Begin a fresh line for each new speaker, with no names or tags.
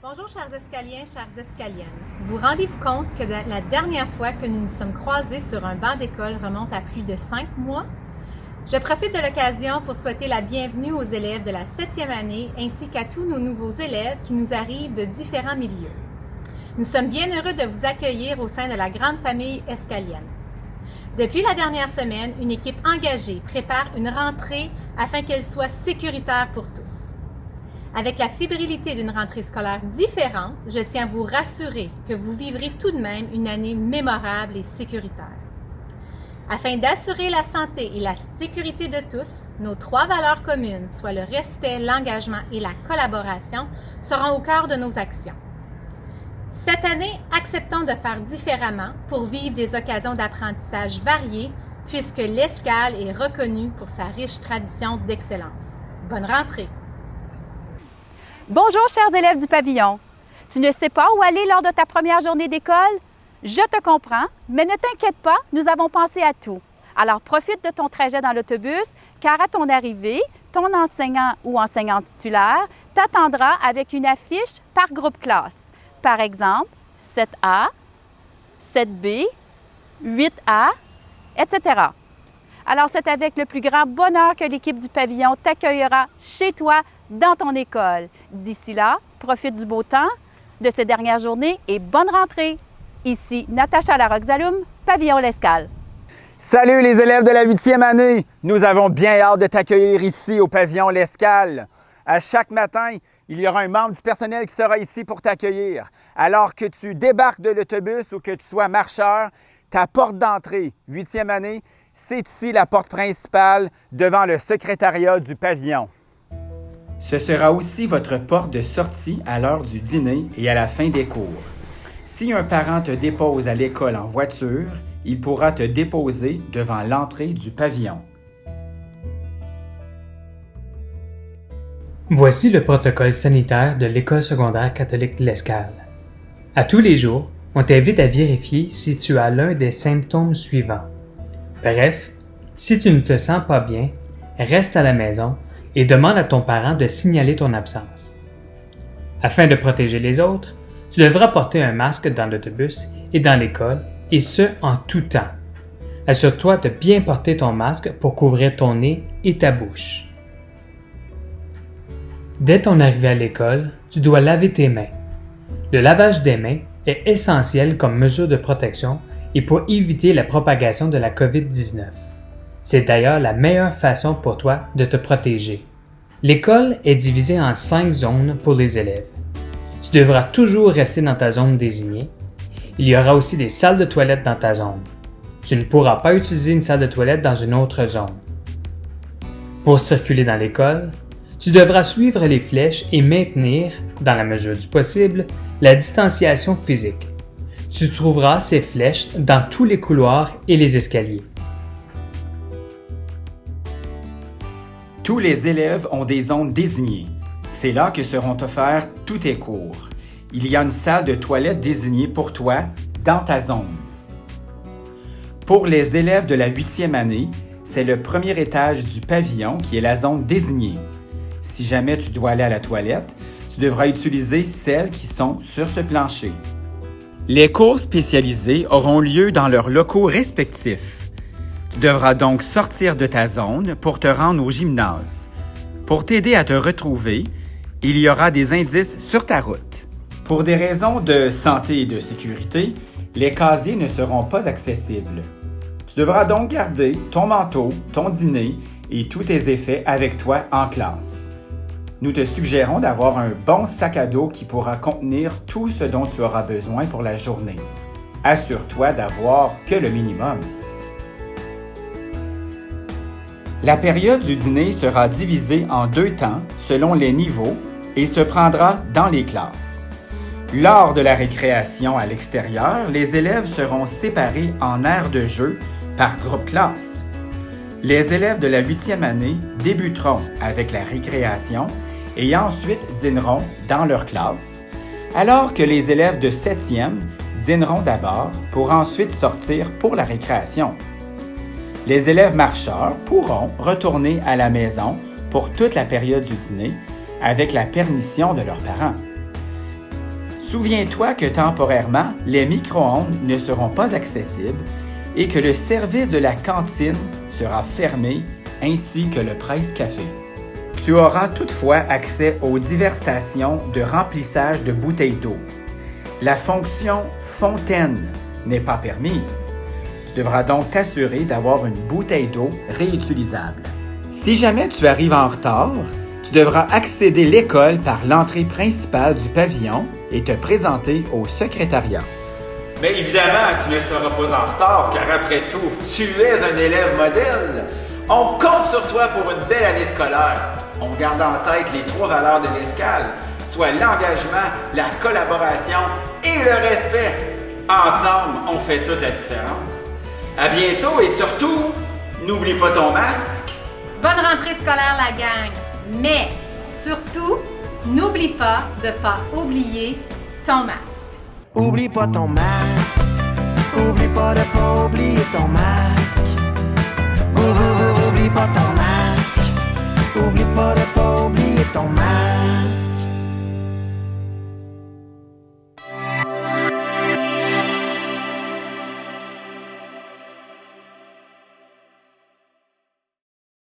Bonjour chers escaliens, chères escaliennes. Vous rendez-vous compte que la dernière fois que nous nous sommes croisés sur un banc d'école remonte à plus de 5 mois? Je profite de l'occasion pour souhaiter la bienvenue aux élèves de la 7e année ainsi qu'à tous nos nouveaux élèves qui nous arrivent de différents milieux. Nous sommes bien heureux de vous accueillir au sein de la grande famille escalienne. Depuis la dernière semaine, une équipe engagée prépare une rentrée afin qu'elle soit sécuritaire pour tous. Avec la fébrilité d'une rentrée scolaire différente, je tiens à vous rassurer que vous vivrez tout de même une année mémorable et sécuritaire. Afin d'assurer la santé et la sécurité de tous, nos 3 valeurs communes, soit le respect, l'engagement et la collaboration, seront au cœur de nos actions. Cette année, acceptons de faire différemment pour vivre des occasions d'apprentissage variées, puisque l'Escale est reconnue pour sa riche tradition d'excellence. Bonne rentrée!
Bonjour, chers élèves du pavillon. Tu ne sais pas où aller lors de ta première journée d'école? Je te comprends, mais ne t'inquiète pas, nous avons pensé à tout. Alors, profite de ton trajet dans l'autobus, car à ton arrivée, ton enseignant ou enseignante titulaire t'attendra avec une affiche par groupe classe. Par exemple, 7A, 7B, 8A, etc. Alors, c'est avec le plus grand bonheur que l'équipe du pavillon t'accueillera chez toi, dans ton école. D'ici là, profite du beau temps, de ces dernières journées et bonne rentrée! Ici Natacha Larocque-Zaloum, Pavillon l'Escale.
Salut les élèves de la 8e année! Nous avons bien hâte de t'accueillir ici au Pavillon l'Escale. À chaque matin, il y aura un membre du personnel qui sera ici pour t'accueillir. Alors que tu débarques de l'autobus ou que tu sois marcheur, ta porte d'entrée, 8e année, c'est ici la porte principale devant le secrétariat du pavillon.
Ce sera aussi votre porte de sortie à l'heure du dîner et à la fin des cours. Si un parent te dépose à l'école en voiture, il pourra te déposer devant l'entrée du pavillon.
Voici le protocole sanitaire de l'École secondaire catholique l'Escale. À tous les jours, on t'invite à vérifier si tu as l'un des symptômes suivants. Bref, si tu ne te sens pas bien, reste à la maison et demande à ton parent de signaler ton absence. Afin de protéger les autres, tu devras porter un masque dans l'autobus et dans l'école, et ce, en tout temps. Assure-toi de bien porter ton masque pour couvrir ton nez et ta bouche. Dès ton arrivée à l'école, tu dois laver tes mains. Le lavage des mains est essentiel comme mesure de protection et pour éviter la propagation de la COVID-19. C'est d'ailleurs la meilleure façon pour toi de te protéger. L'école est divisée en 5 zones pour les élèves. Tu devras toujours rester dans ta zone désignée. Il y aura aussi des salles de toilette dans ta zone. Tu ne pourras pas utiliser une salle de toilette dans une autre zone. Pour circuler dans l'école, tu devras suivre les flèches et maintenir, dans la mesure du possible, la distanciation physique. Tu trouveras ces flèches dans tous les couloirs et les escaliers.
Tous les élèves ont des zones désignées. C'est là que seront offerts tous tes cours. Il y a une salle de toilette désignée pour toi dans ta zone. Pour les élèves de la 8e année, c'est le premier étage du pavillon qui est la zone désignée. Si jamais tu dois aller à la toilette, tu devras utiliser celles qui sont sur ce plancher. Les cours spécialisés auront lieu dans leurs locaux respectifs. Tu devras donc sortir de ta zone pour te rendre au gymnase. Pour t'aider à te retrouver, il y aura des indices sur ta route. Pour des raisons de santé et de sécurité, les casiers ne seront pas accessibles. Tu devras donc garder ton manteau, ton dîner et tous tes effets avec toi en classe. Nous te suggérons d'avoir un bon sac à dos qui pourra contenir tout ce dont tu auras besoin pour la journée. Assure-toi d'avoir que le minimum. La période du dîner sera divisée en 2 temps selon les niveaux et se prendra dans les classes. Lors de la récréation à l'extérieur, les élèves seront séparés en aires de jeu par groupe classe. Les élèves de la 8e année débuteront avec la récréation et ensuite dîneront dans leur classe, alors que les élèves de 7e dîneront d'abord pour ensuite sortir pour la récréation. Les élèves marcheurs pourront retourner à la maison pour toute la période du dîner avec la permission de leurs parents. Souviens-toi que temporairement, les micro-ondes ne seront pas accessibles et que le service de la cantine sera fermé ainsi que le presse-café. Tu auras toutefois accès aux diverses stations de remplissage de bouteilles d'eau. La fonction fontaine n'est pas permise. Tu devras donc t'assurer d'avoir une bouteille d'eau réutilisable. Si jamais tu arrives en retard, tu devras accéder à l'école par l'entrée principale du pavillon et te présenter au secrétariat. Mais évidemment, tu ne seras pas en retard, car après tout, tu es un élève modèle. On compte sur toi pour une belle année scolaire. On garde en tête les 3 valeurs de l'escale, soit l'engagement, la collaboration et le respect. Ensemble, on fait toute la différence. À bientôt et surtout, n'oublie pas ton masque.
Bonne rentrée scolaire, la gang! Mais surtout, n'oublie pas de pas oublier ton masque.
Oublie pas ton masque. Oublie pas de pas oublier ton masque. Oublie pas ton masque. Oublie pas de pas oublier ton masque.